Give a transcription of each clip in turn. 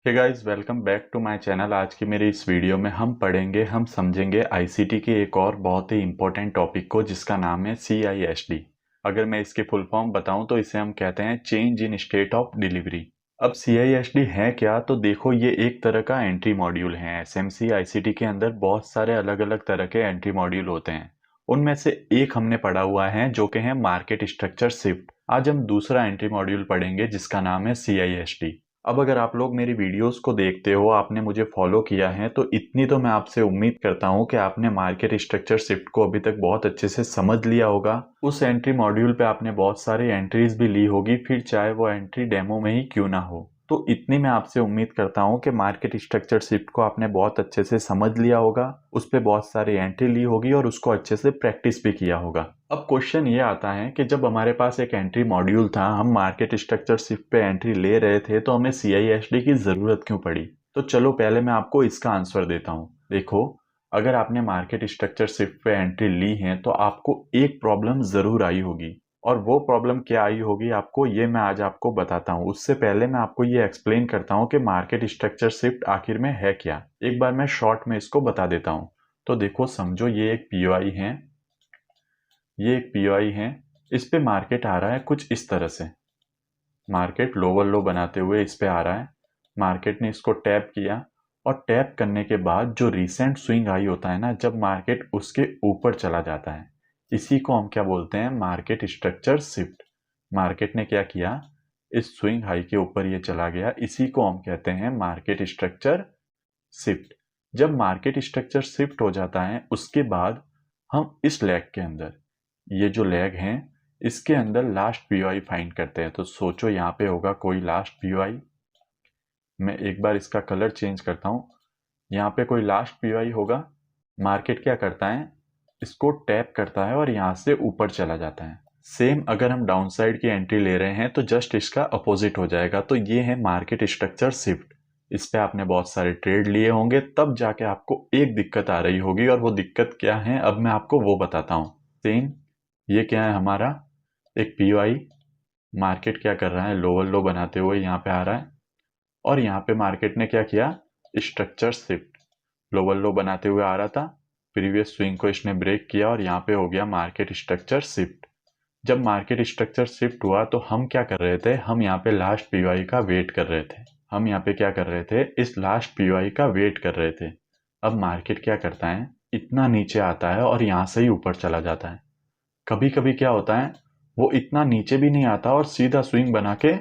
Hey guys, welcome back to my channel. आज की मेरी इस वीडियो में हम समझेंगे आईसीटी के एक और बहुत ही इम्पोर्टेंट टॉपिक को, जिसका नाम है CISD। अगर मैं इसकी फुल फॉर्म बताऊं तो इसे हम कहते हैं change in state of delivery. अब CISD है क्या, तो देखो ये एक तरह का एंट्री मॉड्यूल है। एसएमसी आईसीटी के अंदर बहुत सारे अलग अलग तरह के एंट्री मॉड्यूल होते हैं। उनमें से एक हमने पढ़ा हुआ है जो कि है मार्केट स्ट्रक्चर शिफ्ट। आज हम दूसरा एंट्री मॉड्यूल पढ़ेंगे जिसका नाम है CISD। अब अगर आप लोग मेरी वीडियोस को देखते हो, आपने मुझे फॉलो किया है, तो इतनी तो मैं आपसे उम्मीद करता हूं कि आपने मार्केट स्ट्रक्चर शिफ्ट को अभी तक बहुत अच्छे से समझ लिया होगा। उस एंट्री मॉड्यूल पे आपने बहुत सारी एंट्रीज भी ली होगी, फिर चाहे वो एंट्री डेमो में ही क्यों ना हो। तो इतनी मैं आपसे उम्मीद करता हूं कि मार्केट स्ट्रक्चर शिफ्ट को आपने बहुत अच्छे से समझ लिया होगा, उस पर बहुत सारी एंट्री ली होगी और उसको अच्छे से प्रैक्टिस भी किया होगा। अब क्वेश्चन ये आता है कि जब हमारे पास एक एंट्री मॉड्यूल था, हम मार्केट स्ट्रक्चर शिफ्ट पे एंट्री ले रहे थे, तो हमें CISD की जरूरत क्यों पड़ी। तो चलो पहले मैं आपको इसका आंसर देता हूँ। देखो, अगर आपने मार्केट स्ट्रक्चर शिफ्ट पे एंट्री ली है तो आपको एक प्रॉब्लम जरूर आई होगी, और वो प्रॉब्लम क्या आई होगी आपको, ये मैं आज आपको बताता हूँ। उससे पहले मैं आपको ये एक्सप्लेन करता हूँ कि मार्केट स्ट्रक्चर शिफ्ट आखिर में है क्या। एक बार मैं शॉर्ट में इसको बता देता हूँ। तो देखो, समझो ये एक POI है, ये एक POI है। इस पे मार्केट आ रहा है कुछ इस तरह से। मार्केट लोअर लो बनाते हुए इस पे आ रहा है। मार्केट ने इसको टैप किया, और टैप करने के बाद जो रिसेंट स्विंग हाई होता है ना, जब मार्केट उसके ऊपर चला जाता है, इसी को हम क्या बोलते हैं, मार्केट स्ट्रक्चर शिफ्ट। मार्केट ने क्या किया, इस स्विंग हाई के ऊपर ये चला गया, इसी को हम कहते हैं मार्केट स्ट्रक्चर शिफ्ट। जब मार्केट स्ट्रक्चर शिफ्ट हो जाता है, उसके बाद हम इस लेग के अंदर, ये जो लेग है, इसके अंदर लास्ट POI फाइंड करते हैं। तो सोचो यहाँ पे होगा कोई लास्ट POI। मैं एक बार इसका कलर चेंज करता हूँ। यहाँ पे कोई लास्ट POI होगा। मार्केट क्या करता है, इसको टैप करता है और यहाँ से ऊपर चला जाता है। सेम अगर हम डाउन साइड की एंट्री ले रहे हैं तो जस्ट इसका अपोजिट हो जाएगा। तो ये है मार्केट स्ट्रक्चर शिफ्ट। इस पे आपने बहुत सारे ट्रेड लिए होंगे, तब जाके आपको एक दिक्कत आ रही होगी, और वो दिक्कत क्या है अब मैं आपको वो बताता हूँ। सेम ये क्या है, हमारा एक POI। मार्केट क्या कर रहा है, लोअर लो बनाते हुए यहाँ पे आ रहा है, और यहाँ पे मार्केट ने क्या किया, स्ट्रक्चर शिफ्ट। लोअर लो बनाते हुए आ रहा था, प्रीवियस स्विंग को इसने ब्रेक किया और यहाँ पे हो गया मार्केट स्ट्रक्चर शिफ्ट। जब मार्केट स्ट्रक्चर शिफ्ट हुआ तो हम क्या कर रहे थे, हम यहाँ पे लास्ट POI का वेट कर रहे थे। हम यहाँ पे क्या कर रहे थे, इस लास्ट POI का वेट कर रहे थे। अब मार्केट क्या करता है, इतना नीचे आता है और यहाँ से ही ऊपर चला जाता है। कभी कभी क्या होता है, वो इतना नीचे भी नहीं आता और सीधा स्विंग बना के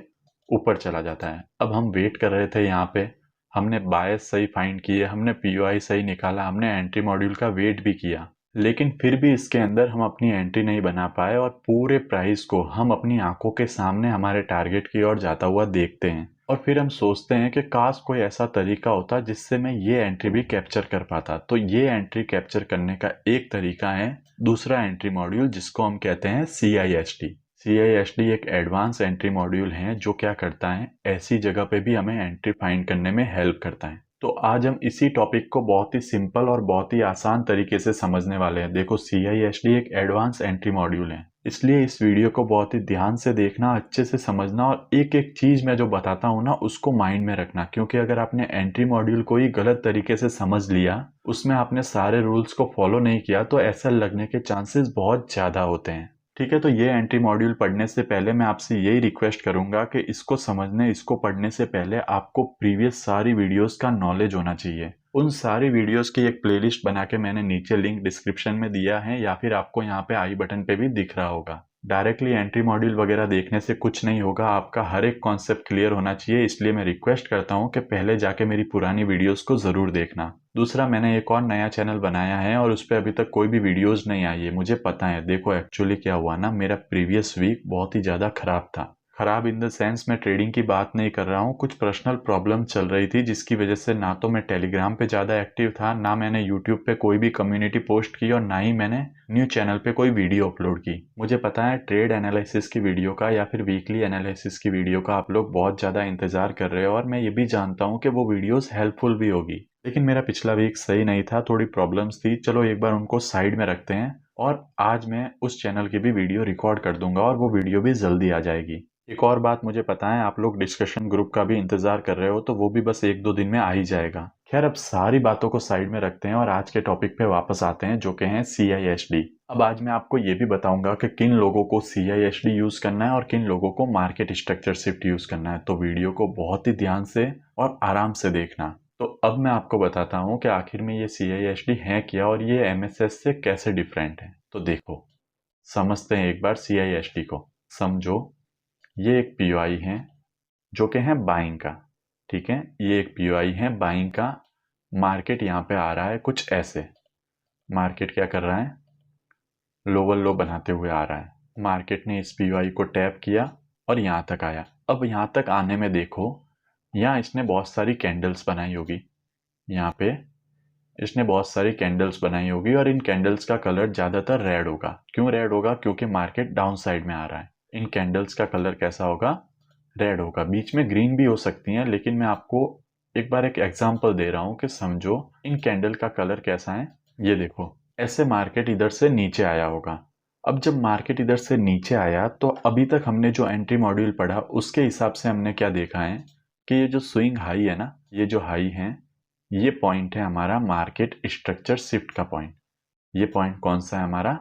ऊपर चला जाता है। अब हम वेट कर रहे थे यहाँ पे, हमने बायस सही फाइंड किए, हमने POI सही निकाला, हमने एंट्री मॉड्यूल का वेट भी किया, लेकिन फिर भी इसके अंदर हम अपनी एंट्री नहीं बना पाए, और पूरे प्राइस को हम अपनी आंखों के सामने हमारे टारगेट की ओर जाता हुआ देखते हैं। और फिर हम सोचते हैं कि काश कोई ऐसा तरीका होता जिससे मैं ये एंट्री भी कैप्चर कर पाता। तो ये एंट्री कैप्चर करने का एक तरीका है दूसरा एंट्री मॉड्यूल, जिसको हम कहते हैं CISD। CISD एक एडवांस एंट्री मॉड्यूल है जो क्या करता है, ऐसी जगह पे भी हमें एंट्री फाइंड करने में हेल्प करता है। तो आज हम इसी टॉपिक को बहुत ही सिंपल और बहुत ही आसान तरीके से समझने वाले हैं। देखो, CISD एक एडवांस एंट्री मॉड्यूल है, इसलिए इस वीडियो को बहुत ही ध्यान से देखना, अच्छे से समझना, और एक एक चीज मैं जो बताता हूँ ना उसको माइंड में रखना। क्योंकि अगर आपने एंट्री मॉड्यूल को ही गलत तरीके से समझ लिया, उसमें आपने सारे रूल्स को फॉलो नहीं किया, तो ऐसा लगने के चांसेस बहुत ज्यादा होते हैं। ठीक है, तो ये एंट्री मॉड्यूल पढ़ने से पहले मैं आपसे यही रिक्वेस्ट करूंगा कि इसको समझने, इसको पढ़ने से पहले आपको प्रीवियस सारी वीडियोस का नॉलेज होना चाहिए। उन सारी वीडियोस की एक प्लेलिस्ट बना के मैंने नीचे लिंक डिस्क्रिप्शन में दिया है, या फिर आपको यहाँ पे आई बटन पे भी दिख रहा होगा। डायरेक्टली एंट्री मॉड्यूल वगैरह देखने से कुछ नहीं होगा, आपका हर एक कॉन्सेप्ट क्लियर होना चाहिए। इसलिए मैं रिक्वेस्ट करता हूँ कि पहले जाके मेरी पुरानी वीडियोस को जरूर देखना। दूसरा, मैंने एक और नया चैनल बनाया है और उस पर अभी तक कोई भी वीडियोस नहीं आई है, मुझे पता है। देखो, एक्चुअली क्या हुआ ना, मेरा प्रीवियस वीक बहुत ही ज़्यादा खराब था। खराब इन द सेंस, मैं ट्रेडिंग की बात नहीं कर रहा हूँ, कुछ पर्सनल प्रॉब्लम चल रही थी, जिसकी वजह से ना तो मैं टेलीग्राम पे ज़्यादा एक्टिव था, ना मैंने यूट्यूब पे कोई भी कम्युनिटी पोस्ट की, और ना ही मैंने न्यू चैनल पे कोई वीडियो अपलोड की। मुझे पता है ट्रेड एनालिसिस की वीडियो का या फिर वीकली एनालिसिस की वीडियो का आप लोग बहुत ज़्यादा इंतजार कर रहे हो, और मैं ये भी जानता हूँ कि वो वीडियोस हेल्पफुल भी होगी। लेकिन मेरा पिछला वीक सही नहीं था, थोड़ी प्रॉब्लम्स थी। चलो एक बार उनको साइड में रखते हैं, और आज मैं उस चैनल की भी वीडियो रिकॉर्ड कर दूंगा, और वो वीडियो भी जल्दी आ जाएगी। एक और बात मुझे पता है आप लोग डिस्कशन ग्रुप का भी इंतजार कर रहे हो, तो वो भी बस 1-2 दिन में आ ही जाएगा। खैर, अब सारी बातों को साइड में रखते हैं और आज के टॉपिक पे वापस आते हैं, जो कि हैं CISD। अब आज मैं आपको ये भी बताऊंगा कि किन लोगों को CISD यूज करना है और किन लोगों को मार्केट स्ट्रक्चर शिफ्ट यूज करना है। तो वीडियो को बहुत ही ध्यान से और आराम से देखना। तो अब मैं आपको बताता हूँ कि आखिर में ये CISD है क्या और ये MSS से कैसे डिफरेंट है। तो देखो, समझते हैं एक बार CISD को। समझो, ये एक पीओआई है जो कि है बाइंग का। ठीक है, ये एक पीओआई है बाइंग का। मार्केट यहाँ पे आ रहा है कुछ ऐसे। मार्केट क्या कर रहा है? लोअर लो बनाते हुए आ रहा है। मार्केट ने इस पीओआई को टैप किया और यहाँ तक आया। अब यहाँ तक आने में देखो, यहाँ इसने बहुत सारी कैंडल्स बनाई होगी। यहाँ पे इसने बहुत सारी कैंडल्स बनाई होगी और इन कैंडल्स का कलर ज़्यादातर रेड होगा। क्यों रेड होगा? क्योंकि मार्केट डाउन साइड में आ रहा है। इन कैंडल्स का कलर कैसा होगा? रेड होगा। बीच में ग्रीन भी हो सकती हैं, लेकिन मैं आपको एक बार एक एग्जांपल दे रहा हूं कि समझो इन कैंडल का कलर कैसा है। ये देखो, ऐसे मार्केट इधर से नीचे आया होगा। अब जब मार्केट इधर से नीचे आया तो अभी तक हमने जो एंट्री मॉड्यूल पढ़ा उसके हिसाब से हमने क्या देखा है कि ये जो स्विंग हाई है ना, ये जो हाई है, ये पॉइंट है हमारा मार्केट स्ट्रक्चर शिफ्ट का पॉइंट। ये पॉइंट कौन सा है हमारा?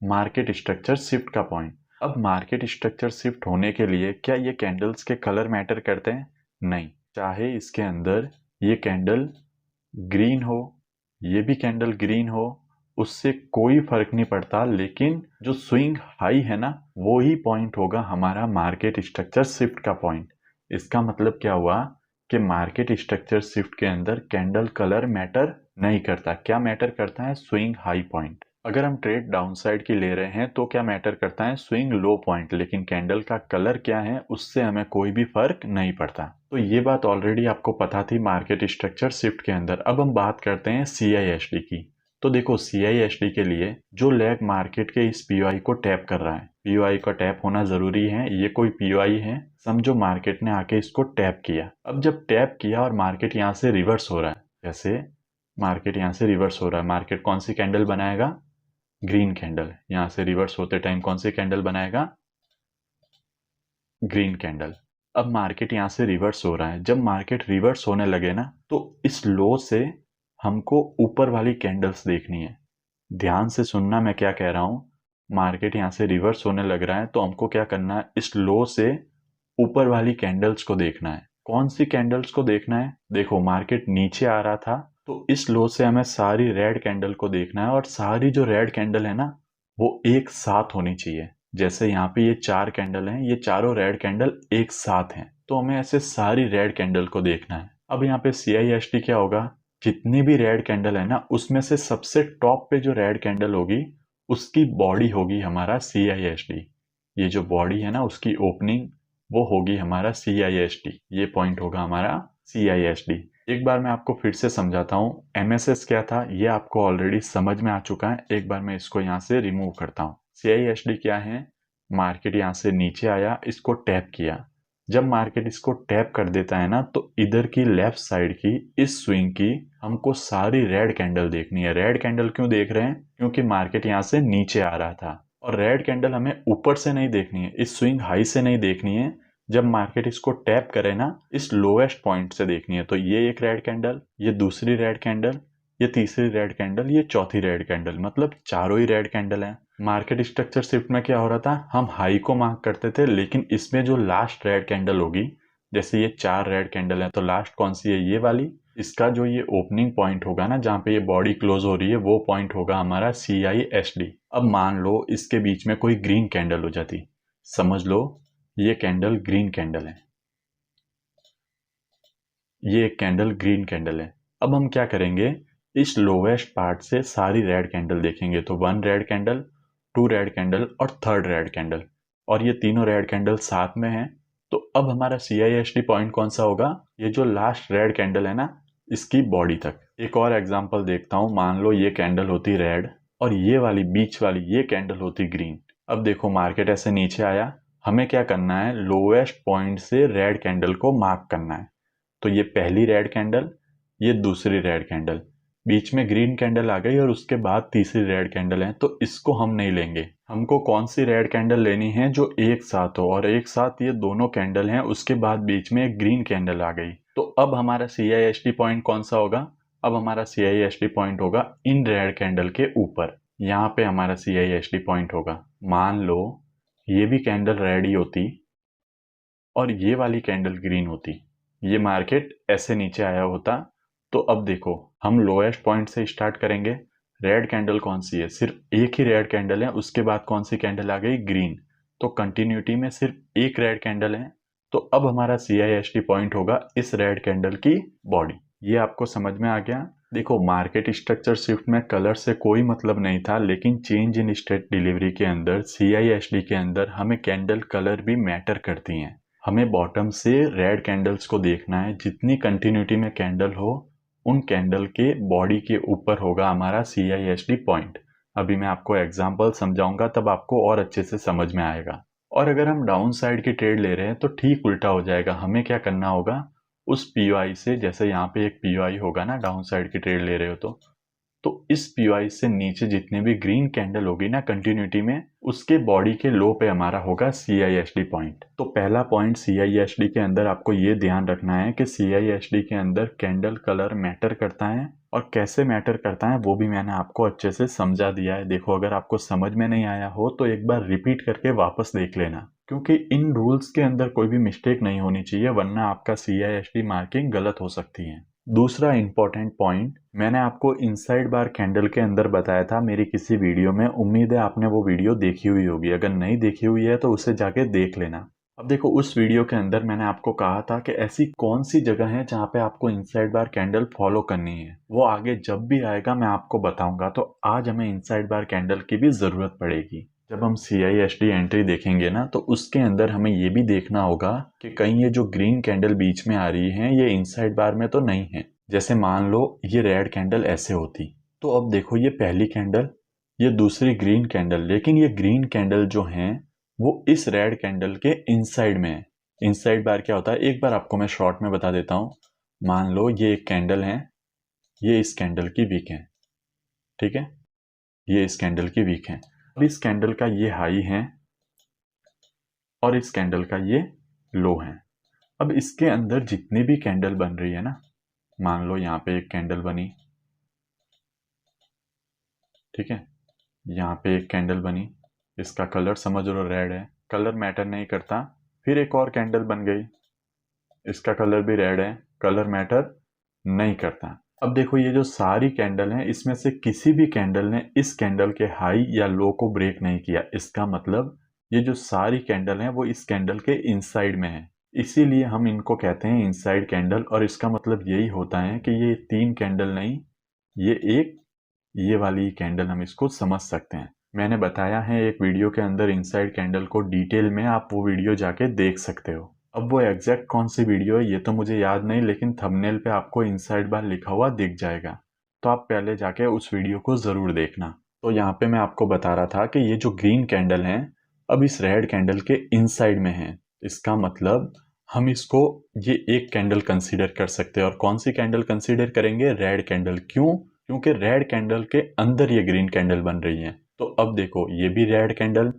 मार्केट स्ट्रक्चर शिफ्ट का पॉइंट। अब मार्केट स्ट्रक्चर शिफ्ट होने के लिए क्या ये कैंडल्स के कलर मैटर करते हैं? नहीं। चाहे इसके अंदर ये कैंडल ग्रीन हो, ये भी कैंडल ग्रीन हो, उससे कोई फर्क नहीं पड़ता, लेकिन जो स्विंग हाई है ना, वो ही पॉइंट होगा हमारा मार्केट स्ट्रक्चर शिफ्ट का पॉइंट। इसका मतलब क्या हुआ कि मार्केट स्ट्रक्चर शिफ्ट के अंदर कैंडल कलर मैटर नहीं करता। क्या मैटर करता है? Swing high point. अगर हम ट्रेड डाउन साइड की ले रहे हैं तो क्या मैटर करता है? Swing low point. लेकिन कैंडल का कलर क्या है उससे हमें कोई भी फर्क नहीं पड़ता। तो ये बात ऑलरेडी आपको पता थी मार्केट स्ट्रक्चर शिफ्ट के अंदर। अब हम बात करते हैं CISD की। तो देखो, CISD के लिए जो लेग मार्केट के इस पीओआई को टैप कर रहा है, पीओआई का टैप होना जरूरी है। ये कोई पीओआई है, समझो मार्केट ने आके इसको टैप किया। अब जब टैप किया और मार्केट यहाँ से रिवर्स हो रहा है, जैसे मार्केट यहाँ से रिवर्स हो रहा है, मार्केट कौन सी कैंडल बनाएगा? Green candle. यहाँ से रिवर्स होते टाइम कौन सी कैंडल बनाएगा? Green candle. अब मार्केट यहाँ से रिवर्स हो रहा है। जब मार्केट रिवर्स होने लगे ना, तो इस लो से हमको ऊपर वाली कैंडल्स देखनी है। ध्यान से सुनना मैं क्या कह रहा हूं। मार्केट यहाँ से रिवर्स होने लग रहा है तो हमको क्या करना है? इस लो से ऊपर वाली कैंडल्स को देखना है। कौन सी कैंडल्स को देखना है? देखो, मार्केट नीचे आ रहा था तो इस लो से हमें सारी रेड कैंडल को देखना है और सारी जो रेड कैंडल है ना, वो एक साथ होनी चाहिए। जैसे यहाँ पे ये 4 कैंडल हैं, ये चारों रेड कैंडल एक साथ हैं, तो हमें ऐसे सारी रेड कैंडल को देखना है। अब यहाँ पे CISD क्या होगा? जितनी भी रेड कैंडल है ना, उसमें से सबसे टॉप पे जो रेड कैंडल होगी उसकी बॉडी होगी हमारा CISD। ये जो बॉडी है ना, उसकी ओपनिंग वो होगी हमारा CISD। ये पॉइंट होगा हमारा CISD। एक बार मैं आपको फिर से समझाता हूँ। MSS क्या था ये आपको ऑलरेडी समझ में आ चुका है। एक बार मैं इसको यहाँ से रिमूव करता हूँ। CISD क्या है? मार्केट यहाँ से नीचे आया, इसको टैप किया। जब मार्केट इसको टैप कर देता है ना, तो इधर की लेफ्ट साइड की इस स्विंग की हमको सारी रेड कैंडल देखनी है। रेड कैंडल क्यों देख रहे हैं? क्योंकि मार्केट यहाँ से नीचे आ रहा था। और रेड कैंडल हमें ऊपर से नहीं देखनी है, इस स्विंग हाई से नहीं देखनी है। जब मार्केट इसको टैप करे ना, इस लोएस्ट पॉइंट से देखनी है। तो ये एक रेड कैंडल, ये दूसरी रेड कैंडल, ये तीसरी रेड कैंडल, ये चौथी रेड कैंडल, मतलब चारों ही रेड कैंडल हैं। मार्केट स्ट्रक्चर शिफ्ट में क्या हो रहा था? हम हाई को मार्क करते थे, लेकिन इसमें जो लास्ट रेड कैंडल होगी, जैसे ये 4 रेड कैंडल है तो लास्ट कौन सी है? ये वाली। इसका जो ये ओपनिंग पॉइंट होगा ना, जहाँ पे ये बॉडी क्लोज हो रही है, वो पॉइंट होगा हमारा CISD। अब मान लो इसके बीच में कोई ग्रीन कैंडल हो जाती, समझ लो ये कैंडल ग्रीन कैंडल है, ये एक कैंडल ग्रीन कैंडल है। अब हम क्या करेंगे? इस लोवेस्ट पार्ट से सारी रेड कैंडल देखेंगे। तो 1 रेड कैंडल, 2 रेड कैंडल और 3rd रेड कैंडल, और ये तीनों रेड कैंडल साथ में हैं। तो अब हमारा CISD पॉइंट कौन सा होगा? ये जो लास्ट रेड कैंडल है ना, इसकी बॉडी तक। एक और एग्जांपल देखता हूं। मान लो ये कैंडल होती रेड और ये वाली बीच वाली ये कैंडल होती ग्रीन। अब देखो, मार्केट ऐसे नीचे आया, हमें क्या करना है? लोएस्ट पॉइंट से रेड कैंडल को मार्क करना है। तो ये पहली रेड कैंडल, ये दूसरी रेड कैंडल, बीच में ग्रीन कैंडल आ गई और उसके बाद तीसरी रेड कैंडल है, तो इसको हम नहीं लेंगे। हमको कौन सी रेड कैंडल लेनी है जो एक साथ हो, और एक साथ ये दोनों कैंडल हैं, उसके बाद बीच में एक ग्रीन कैंडल आ गई। तो अब हमारा CISD पॉइंट कौन सा होगा? अब हमारा CISD पॉइंट होगा इन रेड कैंडल के ऊपर। यहाँ पे हमारा CISD पॉइंट होगा। मान लो ये भी कैंडल रेड ही होती और ये वाली कैंडल ग्रीन होती, ये मार्केट ऐसे नीचे आया होता। तो अब देखो, हम लोएस्ट पॉइंट से स्टार्ट करेंगे। रेड कैंडल कौन सी है? सिर्फ एक ही रेड कैंडल है, उसके बाद कौन सी कैंडल आ गई? ग्रीन। तो कंटिन्यूटी में सिर्फ एक रेड कैंडल है। तो अब हमारा CISD पॉइंट होगा इस रेड कैंडल की बॉडी। ये आपको समझ में आ गया? देखो, मार्केट स्ट्रक्चर शिफ्ट में कलर से कोई मतलब नहीं था, लेकिन चेंज इन स्टेट डिलीवरी के अंदर, CISD के अंदर हमें कैंडल कलर भी मैटर करती हैं। हमें बॉटम से रेड कैंडल्स को देखना है। जितनी कंटिन्यूटी में कैंडल हो, उन कैंडल के बॉडी के ऊपर होगा हमारा CISD पॉइंट। अभी मैं आपको एग्जांपल समझाऊंगा, तब आपको और अच्छे से समझ में आएगा। और अगर हम डाउन साइड की ट्रेड ले रहे हैं तो ठीक उल्टा हो जाएगा। हमें क्या करना होगा? उस POI से, जैसे यहाँ पे एक POI होगा ना, डाउन साइड की ट्रेड ले रहे हो तो इस POI से नीचे जितने भी ग्रीन कैंडल होगी ना कंटिन्यूटी में, उसके बॉडी के लो पे हमारा होगा CISD पॉइंट। तो पहला पॉइंट CISD के अंदर आपको ये ध्यान रखना है कि CISD के अंदर कैंडल कलर मैटर करता है, और कैसे मैटर करता है वो भी मैंने आपको अच्छे से समझा दिया है। देखो, अगर आपको समझ में नहीं आया हो तो एक बार रिपीट करके वापस देख लेना, क्योंकि इन रूल्स के अंदर कोई भी मिस्टेक नहीं होनी चाहिए, वरना आपका CISD मार्किंग गलत हो सकती है। दूसरा इंपॉर्टेंट पॉइंट मैंने आपको इनसाइड बार कैंडल के अंदर बताया था मेरी किसी वीडियो में। उम्मीद है आपने वो वीडियो देखी हुई होगी। अगर नहीं देखी हुई है तो उसे जाके देख लेना। अब देखो, उस वीडियो के अंदर मैंने आपको कहा था कि ऐसी कौन सी जगह है जहाँ पे आपको इनसाइड बार कैंडल फॉलो करनी है। वो आगे जब भी आएगा मैं आपको बताऊंगा। तो आज हमें इनसाइड बार कैंडल की भी जरूरत पड़ेगी। जब हम CISD एंट्री देखेंगे ना, तो उसके अंदर हमें ये भी देखना होगा कि कहीं ये जो ग्रीन कैंडल बीच में आ रही है ये इनसाइड बार में तो नहीं है। जैसे मान लो ये रेड कैंडल ऐसे होती, तो अब देखो ये पहली कैंडल, ये दूसरी ग्रीन कैंडल, लेकिन ये ग्रीन कैंडल जो है वो इस रेड कैंडल के इनसाइड में है। इनसाइड बार क्या होता है, एक बार आपको मैं शॉर्ट में बता देता हूँ। मान लो ये एक कैंडल है, ये इस कैंडल की वीक है, ठीक है, ये इस कैंडल की वीक है। अब इस कैंडल का ये हाई है और इस कैंडल का ये लो है। अब इसके अंदर जितनी भी कैंडल बन रही है ना, मान लो यहाँ पे एक कैंडल बनी, ठीक है, यहाँ पे एक कैंडल बनी, इसका कलर समझ लो रेड है, कलर मैटर नहीं करता। फिर एक और कैंडल बन गई, इसका कलर भी रेड है, कलर मैटर नहीं करता। अब देखो, ये जो सारी कैंडल हैं इसमें से किसी भी कैंडल ने इस कैंडल के हाई या लो को ब्रेक नहीं किया। इसका मतलब ये जो सारी कैंडल हैं वो इस कैंडल के इनसाइड में है, इसीलिए हम इनको कहते हैं इनसाइड कैंडल। और इसका मतलब यही होता है कि ये तीन कैंडल नहीं, ये एक, ये वाली कैंडल हम इसको समझ सकते हैं। मैंने बताया है एक वीडियो के अंदर इनसाइड कैंडल को डिटेल में, आप वो वीडियो जाके देख सकते हो। अब वो एग्जैक्ट कौन सी वीडियो है ये तो मुझे याद नहीं, लेकिन थंबनेल पे आपको इनसाइड बार लिखा हुआ दिख जाएगा, तो आप पहले जाके उस वीडियो को ज़रूर देखना। तो यहाँ पे मैं आपको बता रहा था कि ये जो ग्रीन कैंडल है अब इस रेड कैंडल के इनसाइड में है। इसका मतलब हम इसको ये एक कैंडल कंसीडर कर सकते हैं। और कौन सी कैंडल कंसीडर करेंगे? Red candle. क्यों? क्योंकि रेड कैंडल के अंदर ये ग्रीन कैंडल बन रही है। तो अब देखो, ये भी रेड कैंडल,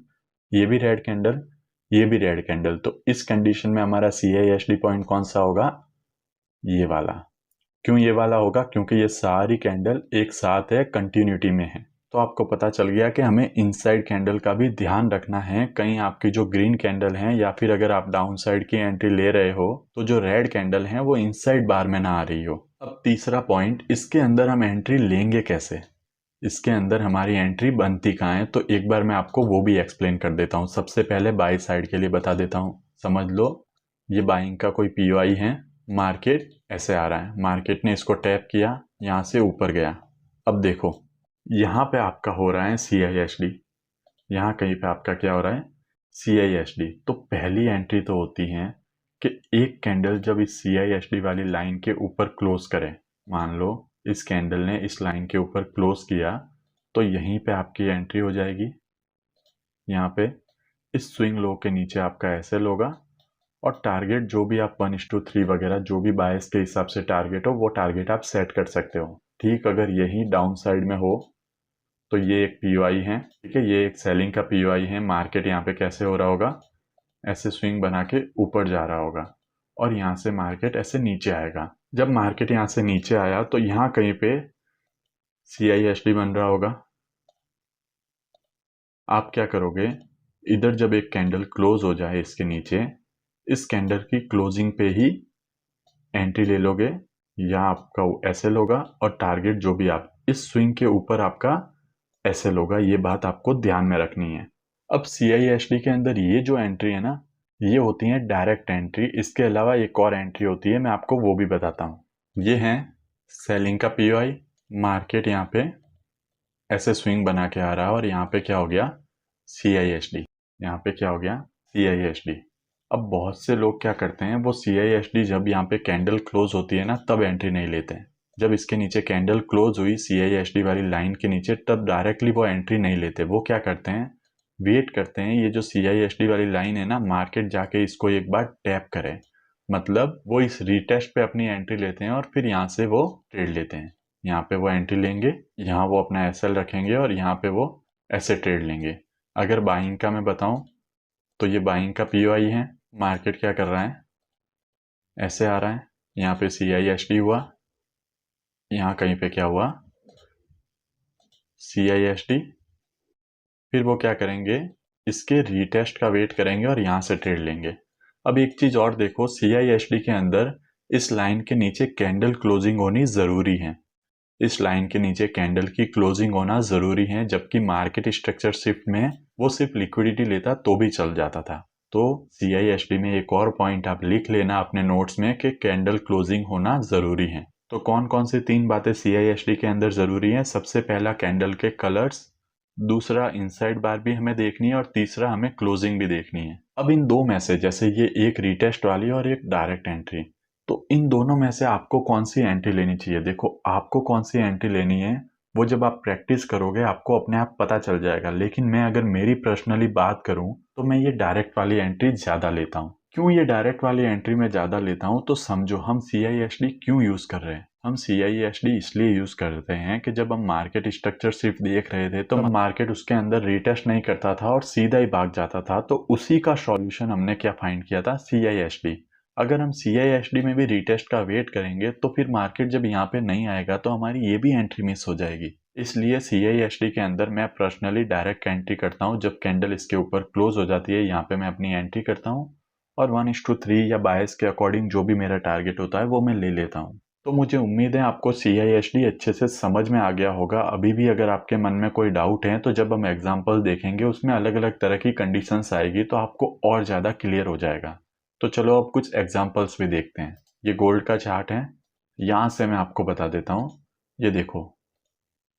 ये भी रेड कैंडल, ये भी रेड कैंडल। तो इस कंडीशन में हमारा CISD पॉइंट कौन सा होगा? ये वाला। क्यों ये वाला होगा? क्योंकि ये सारी कैंडल एक साथ है, कंटिन्यूटी में है। तो आपको पता चल गया कि हमें इनसाइड कैंडल का भी ध्यान रखना है। कहीं आपकी जो ग्रीन कैंडल है, या फिर अगर आप डाउन साइड की एंट्री ले रहे हो तो जो रेड कैंडल है वो इनसाइड बार में ना आ रही हो। अब तीसरा पॉइंट, इसके अंदर हम एंट्री लेंगे कैसे? इसके अंदर हमारी एंट्री बनती कहाँ है? तो एक बार मैं आपको वो भी एक्सप्लेन कर देता हूँ। सबसे पहले बाई साइड के लिए बता देता हूँ। समझ लो ये बाइंग का कोई POI है, मार्केट ऐसे आ रहा है, मार्केट ने इसको टैप किया, यहाँ से ऊपर गया। अब देखो, यहाँ पे आपका हो रहा है CISD, यहाँ कहीं पे आपका क्या हो रहा है? CISD। तो पहली एंट्री तो होती है कि एक कैंडल जब इस CISD वाली लाइन के ऊपर क्लोज करे, मान लो इस कैंडल ने इस लाइन के ऊपर क्लोज किया, तो यहीं पे आपकी एंट्री हो जाएगी। यहाँ पे इस स्विंग लो के नीचे आपका SL होगा, और टारगेट जो भी आप 1:3 वगैरह जो भी बायस के हिसाब से टारगेट हो वो टारगेट आप सेट कर सकते हो। ठीक अगर यही डाउन साइड में हो तो ये एक पीओआई है, ठीक है, ये एक सेलिंग का पीओआई है। मार्केट यहाँ पे कैसे हो रहा होगा, ऐसे स्विंग बना के ऊपर जा रहा होगा और यहाँ से मार्केट ऐसे नीचे आएगा। जब मार्केट यहाँ से नीचे आया तो यहाँ कहीं पे CISD बन रहा होगा। आप क्या करोगे, इधर जब एक कैंडल क्लोज हो जाए इसके नीचे, इस कैंडल की क्लोजिंग पे ही एंट्री ले लोगे, या आपका एसएल होगा और टारगेट जो भी आप इस स्विंग के ऊपर आपका एसएल होगा। ये बात आपको ध्यान में रखनी है। अब CISD के अंदर ये जो एंट्री है ना, ये होती है डायरेक्ट एंट्री। इसके अलावा एक और एंट्री होती है, मैं आपको वो भी बताता हूँ। ये है सेलिंग का पीओआई। मार्केट यहाँ पे ऐसे स्विंग बना के आ रहा है और यहाँ पे क्या हो गया, CISD। यहाँ पे क्या हो गया, CISD। अब बहुत से लोग क्या करते हैं, वो CISD जब यहाँ पे कैंडल क्लोज होती है ना तब एंट्री नहीं लेते हैं। जब इसके नीचे कैंडल क्लोज हुई CISD वाली लाइन के नीचे, तब डायरेक्टली वो एंट्री नहीं लेते। वो क्या करते हैं, वेट करते हैं ये जो CISD वाली लाइन है ना, मार्केट जाके इसको एक बार टैप करे, मतलब वो इस रीटेस्ट पे अपनी एंट्री लेते हैं और फिर यहाँ से वो ट्रेड लेते हैं। यहाँ पे वो एंट्री लेंगे, यहाँ वो अपना एसएल रखेंगे और यहाँ पे वो ऐसे ट्रेड लेंगे। अगर बाइंग का मैं बताऊं तो ये बाइंग का पीओआई है। मार्केट क्या कर रहा है, ऐसे आ रहा है, यहाँ पे CISD हुआ, यहाँ कहीं पे क्या हुआ, CISD। फिर वो क्या करेंगे, इसके रीटेस्ट का वेट करेंगे और यहाँ से ट्रेड लेंगे। अब एक चीज और देखो, CISD के अंदर इस लाइन के नीचे कैंडल क्लोजिंग होनी जरूरी है। इस लाइन के नीचे कैंडल की क्लोजिंग होना जरूरी है, जबकि मार्केट स्ट्रक्चर शिफ्ट में वो सिर्फ लिक्विडिटी लेता तो भी चल जाता था। तो CISD में एक और पॉइंट आप लिख लेना अपने नोट्स में कि कैंडल क्लोजिंग होना जरूरी है। तो कौन कौन सी 3 बातें CISD के अंदर जरूरी है, सबसे पहला कैंडल के कलर्स, दूसरा इनसाइड बार भी हमें देखनी है और तीसरा हमें क्लोजिंग भी देखनी है। अब इन दो में से, जैसे ये एक रीटेस्ट वाली और एक डायरेक्ट एंट्री, तो इन दोनों में से आपको कौन सी एंट्री लेनी चाहिए। देखो आपको कौन सी एंट्री लेनी है वो जब आप प्रैक्टिस करोगे आपको अपने आप पता चल जाएगा। लेकिन मैं अगर मेरी पर्सनली बात करूं तो मैं ये डायरेक्ट वाली एंट्री ज्यादा लेता हूं। क्यों ये डायरेक्ट वाली एंट्री में ज्यादा लेता हूं, तो समझो हम CISD क्यों यूज कर रहे हैं। हम CISD इसलिए यूज करते हैं कि जब हम मार्केट स्ट्रक्चर सिर्फ देख रहे थे तो मार्केट उसके अंदर रीटेस्ट नहीं करता था और सीधा ही भाग जाता था, तो उसी का सॉल्यूशन हमने क्या फाइंड किया था, CISD। अगर हम CISD में भी रीटेस्ट का वेट करेंगे तो फिर मार्केट जब यहाँ पे नहीं आएगा तो हमारी ये भी एंट्री मिस हो जाएगी। इसलिए CISD के अंदर मैं पर्सनली डायरेक्ट एंट्री करता हूँ। जब कैंडल इसके ऊपर क्लोज हो जाती है यहाँ पे मैं अपनी एंट्री करता हूँ और 1:3 या बायस के अकॉर्डिंग जो भी मेरा टारगेट होता है वो मैं ले लेता हूँ। तो मुझे उम्मीद है आपको CISD अच्छे से समझ में आ गया होगा। अभी भी अगर आपके मन में कोई डाउट है तो जब हम एग्जाम्पल देखेंगे उसमें अलग अलग तरह की कंडीशंस आएगी तो आपको और ज़्यादा क्लियर हो जाएगा। तो चलो अब कुछ एग्जाम्पल्स भी देखते हैं। ये गोल्ड का चार्ट है, यहाँ से मैं आपको बता देता हूँ। ये देखो,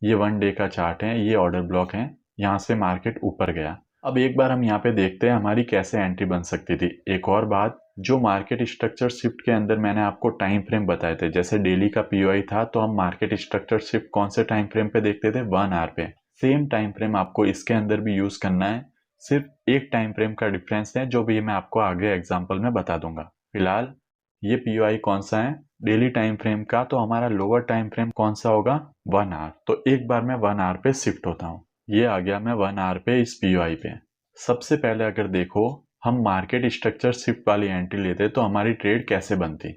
ये 1 डे का चार्ट है, ये ऑर्डर ब्लॉक है, यहाँ से मार्केट ऊपर गया। अब एक बार हम यहाँ पे देखते हैं हमारी कैसे एंट्री बन सकती थी। एक और बात, जो मार्केट स्ट्रक्चर शिफ्ट के अंदर मैंने आपको टाइम फ्रेम बताए थे, जैसे डेली का पीओआई था तो हम मार्केट स्ट्रक्चर शिफ्ट कौन से टाइम फ्रेम पे देखते थे, 1 आवर पे। सेम टाइम फ्रेम आपको इसके अंदर भी यूज करना है, सिर्फ एक टाइम फ्रेम का डिफरेंस है जो भी मैं आपको आगे एग्जाम्पल में बता दूंगा। फिलहाल ये पीओआई कौन सा है, डेली टाइम फ्रेम का, तो हमारा लोअर टाइम फ्रेम कौन सा होगा, 1 आवर। तो एक बार मैं 1 आवर पे शिफ्ट होता हूँ, ये आ गया मैं 1 आवर पे इस पीओआई पे। सबसे पहले अगर देखो हम मार्केट स्ट्रक्चर शिफ्ट वाली एंट्री लेते तो हमारी ट्रेड कैसे बनती,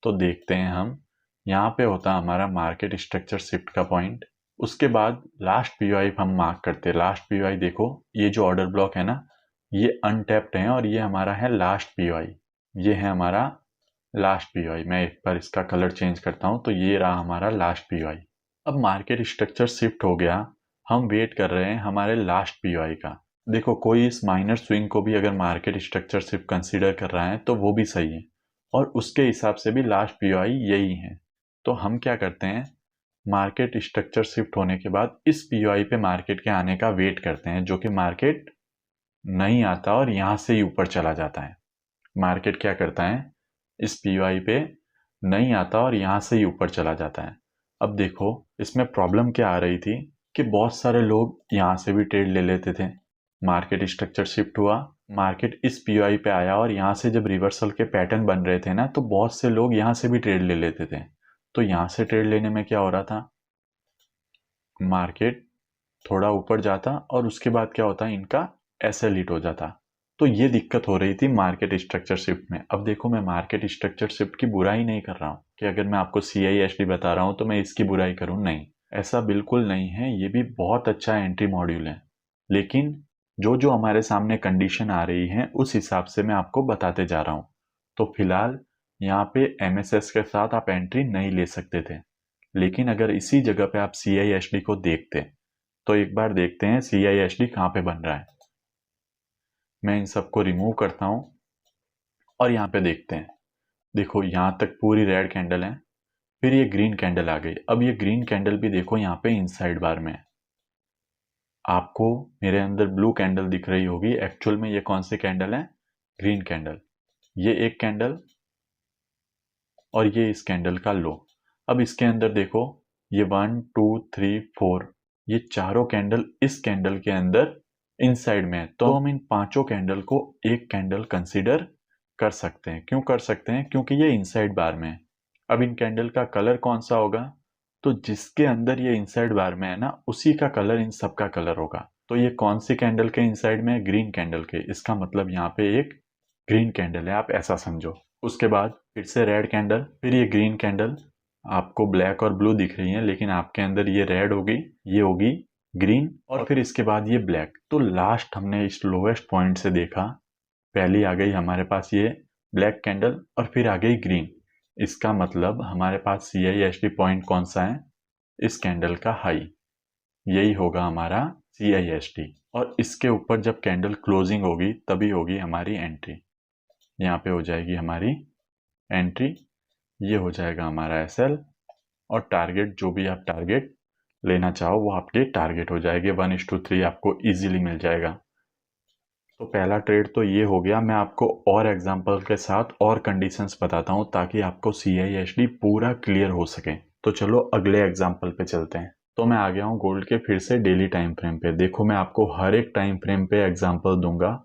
तो देखते हैं हम। यहाँ पे होता हमारा मार्केट स्ट्रक्चर शिफ्ट का पॉइंट, उसके बाद लास्ट पीओआई हम मार्क करते। लास्ट पीओआई देखो, ये जो ऑर्डर ब्लॉक है ना ये अनटैप्ड है और ये हमारा है लास्ट पीओआई। ये है हमारा लास्ट पीओआई। मैं एक बार इसका कलर चेंज करता हूँ तो ये रहा हमारा लास्ट पीओआई। अब मार्केट स्ट्रक्चर शिफ्ट हो गया, हम वेट कर रहे हैं हमारे लास्ट पीओआई का। देखो कोई इस माइनर स्विंग को भी अगर मार्केट स्ट्रक्चर शिफ्ट कंसीडर कर रहा है तो वो भी सही है और उसके हिसाब से भी लास्ट पीओआई यही है। तो हम क्या करते हैं, मार्केट स्ट्रक्चर शिफ्ट होने के बाद इस पीओआई पे मार्केट के आने का वेट करते हैं, जो कि मार्केट नहीं आता और यहाँ से ही ऊपर चला जाता है। मार्केट क्या करता है, इस पीओआई पे नहीं आता और यहाँ से ही ऊपर चला जाता है। अब देखो इसमें प्रॉब्लम क्या आ रही थी कि बहुत सारे लोग यहाँ से भी ट्रेड ले लेते थे। मार्केट स्ट्रक्चर शिफ्ट हुआ, मार्केट इस पीओआई पे आया और यहाँ से जब रिवर्सल के पैटर्न बन रहे थे ना तो बहुत से लोग यहाँ से भी ट्रेड ले लेते थे। तो यहाँ से ट्रेड लेने में क्या हो रहा था, मार्केट थोड़ा ऊपर जाता और उसके बाद क्या होता, इनका ऐसे हिट हो जाता। तो ये दिक्कत हो रही थी मार्केट स्ट्रक्चर शिफ्ट में। अब देखो, मैं मार्केट स्ट्रक्चर शिफ्ट की बुराई नहीं कर रहा हूँ कि अगर मैं आपको CISD बता रहा हूँ तो मैं इसकी बुराई करूँ, नहीं, ऐसा बिल्कुल नहीं है। ये भी बहुत अच्छा एंट्री मॉड्यूल है, लेकिन जो जो हमारे सामने कंडीशन आ रही है उस हिसाब से मैं आपको बताते जा रहा हूँ। तो फिलहाल यहाँ पे MSS के साथ आप एंट्री नहीं ले सकते थे, लेकिन अगर इसी जगह पे आप CISD को देखते तो एक बार देखते हैं CISD कहाँ पे बन रहा है। मैं इन सबको रिमूव करता हूँ और यहाँ पे देखते हैं। देखो, यहाँ तक पूरी रेड कैंडल है, फिर ये ग्रीन कैंडल आ गई। अब ये ग्रीन कैंडल भी देखो यहाँ पे इनसाइड बार में है। आपको मेरे अंदर ब्लू कैंडल दिख रही होगी, एक्चुअल में ये कौन सी कैंडल है, ग्रीन कैंडल। ये एक कैंडल और ये इस कैंडल का लो। अब इसके अंदर देखो, ये 1 2 3 4, ये चारों कैंडल इस कैंडल के अंदर इनसाइड में है। तो हम इन पांचों कैंडल को एक कैंडल कंसीडर कर सकते हैं। क्यों कर सकते हैं? क्योंकि ये इनसाइड बार में है। अब इन कैंडल का कलर कौन सा होगा? तो जिसके अंदर ये इनसाइड बार में है ना, उसी का कलर इन सब का कलर होगा। तो ये कौन सी कैंडल के इनसाइड में है? ग्रीन कैंडल के। इसका मतलब यहाँ पे एक ग्रीन कैंडल है, आप ऐसा समझो। उसके बाद फिर से रेड कैंडल, फिर ये ग्रीन कैंडल। आपको ब्लैक और ब्लू दिख रही है, लेकिन आपके अंदर ये रेड होगी, ये होगी ग्रीन, और फिर इसके बाद ये ब्लैक। तो लास्ट हमने इस लोवेस्ट पॉइंट से देखा, पहली आ गई हमारे पास ये ब्लैक कैंडल और फिर आ गई ग्रीन। इसका मतलब हमारे पास CISD पॉइंट कौन सा है? इस कैंडल का हाई, यही होगा हमारा CISD। और इसके ऊपर जब कैंडल क्लोजिंग होगी तभी होगी हमारी एंट्री। यहाँ पे हो जाएगी हमारी एंट्री, ये हो जाएगा हमारा SL, और टारगेट जो भी आप टारगेट लेना चाहो वो आपके टारगेट हो जाएंगे। 1:3 आपको इजीली मिल जाएगा। तो पहला ट्रेड तो ये हो गया। मैं आपको और एग्जांपल के साथ और कंडीशंस बताता हूँ ताकि आपको CISD पूरा क्लियर हो सके। तो चलो अगले एग्जांपल पे चलते हैं। तो मैं आ गया हूँ गोल्ड के फिर से डेली टाइम फ्रेम पे। देखो, मैं आपको हर एक टाइम फ्रेम पे एग्जांपल दूंगा।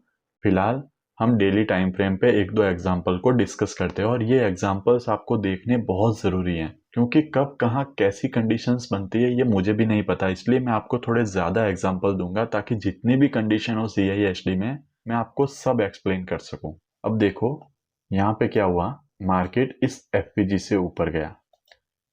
फिलहाल हम डेली टाइम फ्रेम पे एक दो एग्जांपल को डिस्कस करते हैं, और ये एग्जांपल्स आपको देखने बहुत ज़रूरी हैं, क्योंकि कब कहाँ कैसी कंडीशंस बनती है ये मुझे भी नहीं पता। इसलिए मैं आपको थोड़े ज़्यादा एग्जांपल दूंगा ताकि जितनी भी कंडीशन हो CISD में मैं आपको सब एक्सप्लेन कर सकूं। अब देखो, यहाँ पे क्या हुआ, मार्केट इस FPG से ऊपर गया,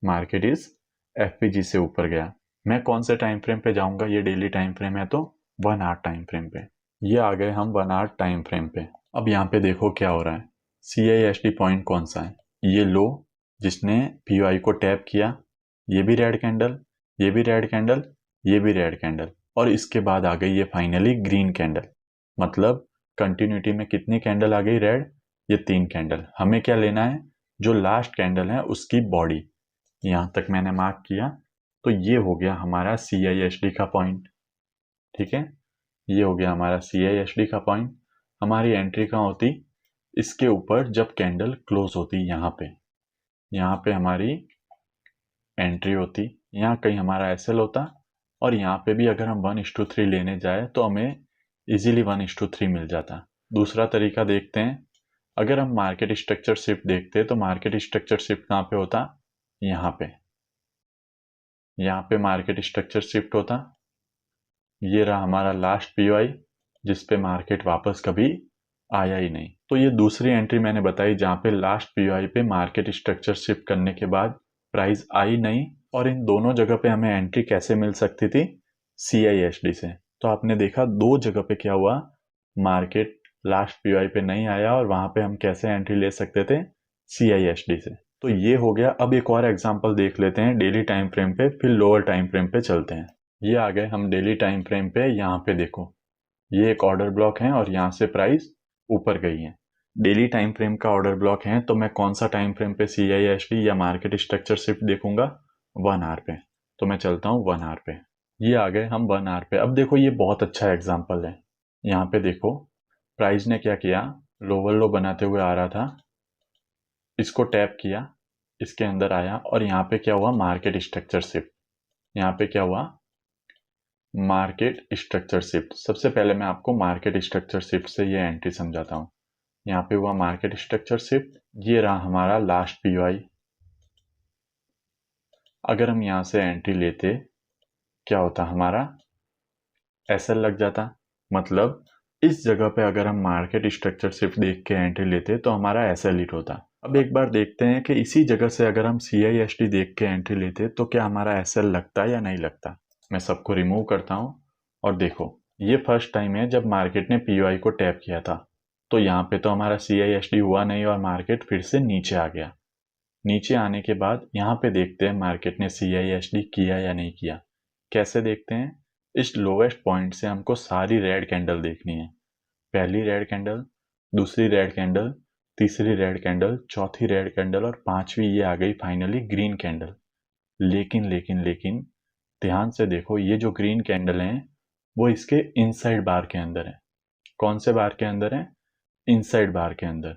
मार्केट इस FPG से ऊपर गया। मैं कौन से टाइम फ्रेम पे जाऊंगा? ये डेली टाइम फ्रेम है तो 1 आवर टाइम फ्रेम पे। ये आ गए हम 1 आवर टाइम फ्रेम पे। अब यहाँ पे देखो क्या हो रहा है, CISD पॉइंट कौन सा है? ये लो जिसने PY को टैप किया, ये भी रेड कैंडल, ये भी रेड कैंडल, ये भी रेड कैंडल, और इसके बाद आ गई ये फाइनली ग्रीन कैंडल। मतलब कंटिन्यूटी में कितनी कैंडल आ गई रेड? ये 3 कैंडल। हमें क्या लेना है? जो लास्ट कैंडल है उसकी बॉडी। यहाँ तक मैंने मार्क किया। तो ये हो गया हमारा CISD का पॉइंट। ठीक है, ये हो गया हमारा CISD का पॉइंट। हमारी एंट्री कहाँ होती? इसके ऊपर जब कैंडल क्लोज होती, यहाँ पे हमारी एंट्री होती। यहाँ कहीं हमारा SL होता, और यहाँ पे भी अगर हम 1:3 लेने जाए तो हमें इजीली 1:3 मिल जाता। दूसरा तरीका देखते हैं। अगर हम मार्केट स्ट्रक्चर शिफ्ट देखते तो मार्केट स्ट्रक्चर शिफ्ट कहाँ पे होता? यहाँ पे मार्केट स्ट्रक्चर शिफ्ट होता। ये रहा हमारा लास्ट PY जिस पे मार्केट वापस कभी आया ही नहीं। तो ये दूसरी एंट्री मैंने बताई जहाँ पे लास्ट PY पे मार्केट स्ट्रक्चर शिफ्ट करने के बाद प्राइस आई नहीं, और इन दोनों जगह पे हमें एंट्री कैसे मिल सकती थी? CISD से। तो आपने देखा दो जगह पे क्या हुआ, मार्केट लास्ट PY पे नहीं आया और वहां पे हम कैसे एंट्री ले सकते थे? CISD से। तो ये हो गया। अब एक और एग्जांपल देख लेते हैं डेली टाइम फ्रेम पे, फिर लोअर टाइम फ्रेम पे चलते हैं। ये आ गए हम डेली टाइम फ्रेम पे। यहाँ पे देखो, ये एक ऑर्डर ब्लॉक है और यहाँ से प्राइस ऊपर गई है। डेली टाइम फ्रेम का ऑर्डर ब्लॉक है, तो मैं कौन सा टाइम फ्रेम पे CISD या मार्केट स्ट्रक्चर शिफ्ट देखूंगा? 1 आवर पे। तो मैं चलता हूँ 1 आवर पे। ये आ गए हम 1 आवर पे। अब देखो, ये बहुत अच्छा एग्जाम्पल है। यहाँ पे देखो, प्राइस ने क्या किया, लोअर लो बनाते हुए आ रहा था, इसको टैप किया, इसके अंदर आया, और यहाँ पे क्या हुआ, मार्केट स्ट्रक्चर शिफ्ट। यहाँ पे क्या हुआ, मार्केट स्ट्रक्चर शिफ्ट। सबसे पहले मैं आपको मार्केट स्ट्रक्चर शिफ्ट से ये एंट्री समझाता हूँ। यहाँ पे हुआ मार्केट स्ट्रक्चर शिफ्ट, ये रहा हमारा लास्ट PY। अगर हम यहाँ से एंट्री लेते, क्या होता हमारा एसएल लग जाता। मतलब इस जगह पे अगर हम मार्केट स्ट्रक्चर शिफ्ट देख के एंट्री लेते तो हमारा एसएल हिट होता। अब एक बार देखते हैं कि इसी जगह से अगर हम CISD देख के एंट्री लेते तो क्या हमारा एसएल लगता या नहीं लगता। मैं सबको रिमूव करता हूँ और देखो ये फर्स्ट टाइम है जब मार्केट ने POI को टैप किया था, तो यहाँ पे तो हमारा CISD हुआ नहीं और मार्केट फिर से नीचे आ गया। नीचे आने के बाद यहाँ पे देखते हैं मार्केट ने CISD किया या नहीं किया। कैसे देखते हैं, इस लोवेस्ट पॉइंट से हमको सारी रेड कैंडल देखनी है। पहली रेड कैंडल, दूसरी रेड कैंडल, तीसरी रेड कैंडल, चौथी रेड कैंडल और पांचवी ये आ गई फाइनली ग्रीन कैंडल। लेकिन लेकिन लेकिन ध्यान से देखो, ये जो ग्रीन कैंडल है वो इसके इनसाइड बार के अंदर है। कौन से बार के अंदर है, इनसाइड बार के अंदर।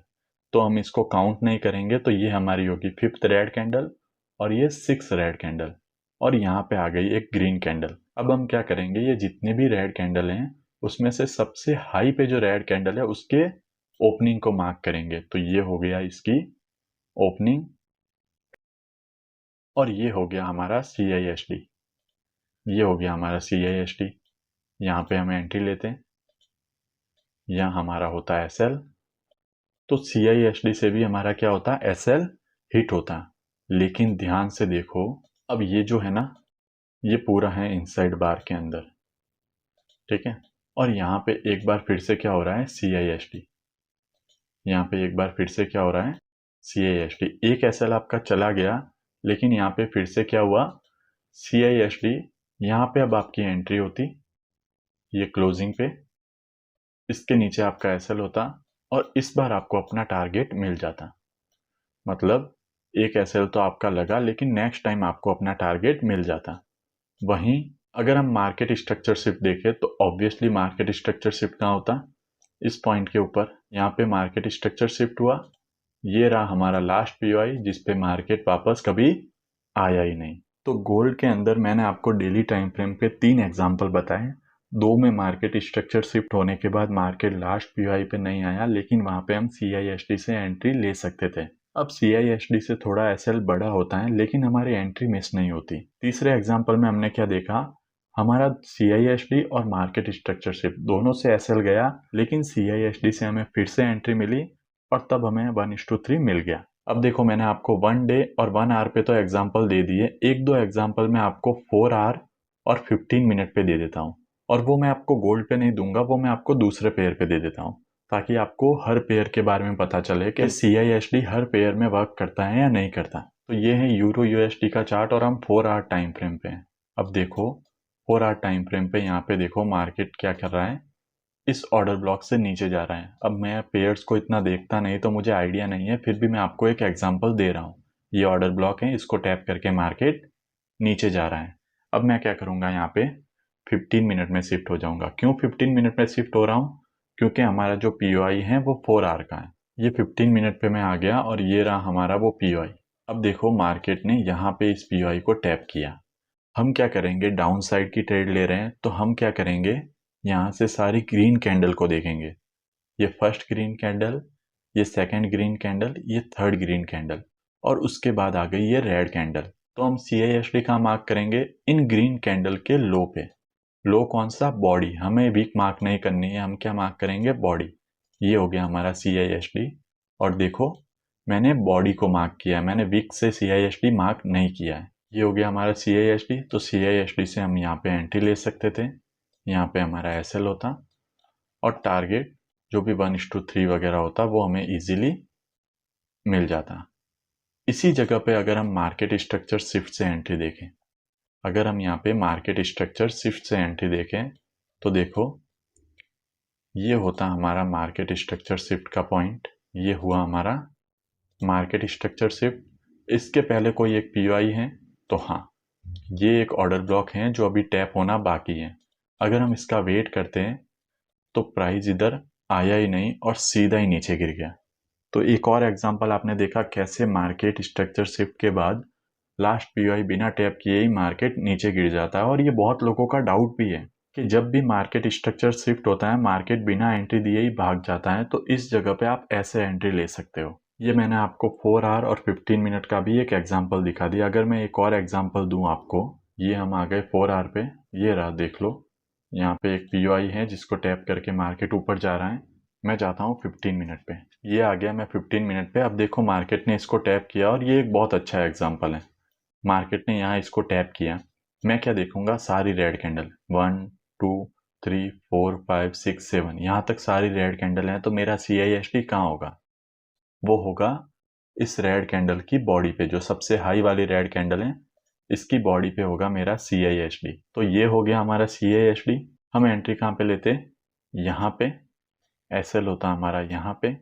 तो हम इसको काउंट नहीं करेंगे, तो ये हमारी होगी 5th रेड कैंडल और ये 6th रेड कैंडल और यहाँ पे आ गई एक ग्रीन कैंडल। अब हम क्या करेंगे, ये जितने भी रेड कैंडल हैं उसमें से सबसे हाई पे जो रेड कैंडल है उसके ओपनिंग को मार्क करेंगे। तो ये हो गया इसकी ओपनिंग और ये हो गया हमारा CISD। ये हो गया हमारा CISD। यहाँ पे हम एंट्री लेते हैं, यहाँ हमारा होता है SL। तो CISD से भी हमारा क्या होता है, SL हिट होता है। लेकिन ध्यान से देखो, अब ये जो है ना, ये पूरा है इनसाइड बार के अंदर, ठीक है। और यहाँ पे एक बार फिर से क्या हो रहा है, CISD। यहाँ पे एक बार फिर से क्या हो रहा है, CISD। एक SL आपका चला गया, लेकिन यहाँ पे फिर से क्या हुआ, CISD। यहाँ पे अब आपकी एंट्री होती, ये क्लोजिंग पे, इसके नीचे आपका SL होता और इस बार आपको अपना टारगेट मिल जाता। मतलब एक SL तो आपका लगा, लेकिन नेक्स्ट टाइम आपको अपना टारगेट मिल जाता। वहीं अगर हम मार्केट स्ट्रक्चर शिफ्ट देखें तो ऑब्वियसली मार्केट स्ट्रक्चर शिफ्ट कहाँ होता, इस पॉइंट के ऊपर। यहाँ पे मार्केट स्ट्रक्चर शिफ्ट हुआ, ये रहा हमारा लास्ट POI जिस पे मार्केट वापस कभी आया ही नहीं। तो गोल्ड के अंदर मैंने आपको डेली टाइम फ्रेम पे 3 एग्जाम्पल बताए। 2 में मार्केट स्ट्रक्चर शिफ्ट होने के बाद मार्केट लास्ट POI पे नहीं आया, लेकिन वहां पे हम CISD से एंट्री ले सकते थे। अब CISD से थोड़ा SL बड़ा होता है, लेकिन हमारी एंट्री मिस नहीं होती। तीसरे एग्जाम्पल में हमने क्या देखा, हमारा CISD और मार्केट स्ट्रक्चर शिफ्ट दोनों से SL गया, लेकिन CISD से हमें फिर से एंट्री मिली और तब हमें 1:3 मिल गया। अब देखो, मैंने आपको 1 डे और 1 आवर पे तो एग्जाम्पल दे दिए, एक दो एग्जाम्पल मैं आपको 4 आवर और 15 मिनट पे दे देता हूँ। और वो मैं आपको गोल्ड पे नहीं दूंगा, वो मैं आपको दूसरे पेयर पे दे देता हूँ, ताकि आपको हर पेयर के बारे में पता चले कि CISD हर पेयर में वर्क करता है या नहीं करता। तो ये है यूरो USD का चार्ट और हम 4 आवर टाइम फ्रेम पे हैं। अब देखो 4 आवर टाइम फ्रेम पे यहाँ पे देखो मार्केट क्या कर रहा है, इस ऑर्डर ब्लॉक से नीचे जा रहा है। अब मैं पेयर्स को इतना देखता नहीं तो मुझे आइडिया नहीं है, फिर भी मैं आपको एक एग्जांपल दे रहा हूँ। ये ऑर्डर ब्लॉक है, इसको टैप करके मार्केट नीचे जा रहा है। अब मैं क्या करूँगा, यहाँ पे 15 मिनट में शिफ्ट हो जाऊँगा। क्यों 15 मिनट में शिफ्ट हो रहा हूँ, क्योंकि हमारा जो POI है वो 4 आवर का है। ये 15 मिनट पे मैं आ गया और ये रहा हमारा वो POI। अब देखो मार्केट ने यहाँ पे इस POI को टैप किया। हम क्या करेंगे, डाउन साइड की ट्रेड ले रहे हैं तो हम क्या करेंगे, यहाँ से सारी ग्रीन कैंडल को देखेंगे। ये फर्स्ट ग्रीन कैंडल, ये सेकंड ग्रीन कैंडल, ये थर्ड ग्रीन कैंडल और उसके बाद आ गई ये रेड कैंडल। तो हम CISD का मार्क करेंगे इन ग्रीन कैंडल के लो पे। लो कौन सा, बॉडी। हमें वीक मार्क नहीं करनी है, हम क्या मार्क करेंगे, बॉडी। ये हो गया हमारा CISD। और देखो मैंने बॉडी को मार्क किया है, मैंने वीक से CISD मार्क नहीं किया है। ये हो गया हमारा CISD। तो CISD से हम यहाँ पे एंट्री ले सकते थे, यहाँ पे हमारा SL होता और टारगेट जो भी 1:3 वगैरह होता वो हमें इजीली मिल जाता। इसी जगह पे अगर हम मार्केट स्ट्रक्चर शिफ्ट से एंट्री देखें, अगर हम यहाँ पे मार्केट स्ट्रक्चर शिफ्ट से एंट्री देखें तो देखो ये होता हमारा मार्केट स्ट्रक्चर शिफ्ट का पॉइंट। ये हुआ हमारा मार्केट स्ट्रक्चर शिफ्ट। इसके पहले कोई एक POI है तो हाँ, ये एक ऑर्डर ब्लॉक है जो अभी टैप होना बाकी है। अगर हम इसका वेट करते हैं तो प्राइस इधर आया ही नहीं और सीधा ही नीचे गिर गया। तो एक और एग्जांपल आपने देखा कैसे मार्केट स्ट्रक्चर शिफ्ट के बाद लास्ट POI बिना टैप किए ही मार्केट नीचे गिर जाता है। और ये बहुत लोगों का डाउट भी है कि जब भी मार्केट स्ट्रक्चर शिफ्ट होता है मार्केट बिना एंट्री दिए ही भाग जाता है। तो इस जगह पे आप ऐसे एंट्री ले सकते हो। ये मैंने आपको 4 आवर और 15 मिनट का भी एक एग्जाम्पल दिखा दिया। अगर मैं एक और एग्जाम्पल दूं आपको, ये हम आ गए 4 आवर पे, ये रहा देख लो। यहाँ पे एक POI है जिसको टैप करके मार्केट ऊपर जा रहा है। मैं जाता हूँ 15 मिनट पे, ये आ गया मैं 15 मिनट पे। अब देखो मार्केट ने इसको टैप किया और ये एक बहुत अच्छा एग्जाम्पल है। मार्केट ने यहाँ इसको टैप किया, मैं क्या देखूंगा, सारी रेड कैंडल 1 2 3 4 5 6 7 यहाँ तक सारी रेड कैंडल है। तो मेरा CISD कहाँ होगा? वो होगा इस रेड कैंडल की बॉडी पे, जो सबसे हाई वाली रेड कैंडल है इसकी बॉडी पे होगा मेरा CISD। तो ये हो गया हमारा CISD। हम एंट्री कहाँ पे लेते? यहाँ पे। SL होता हमारा यहाँ पे।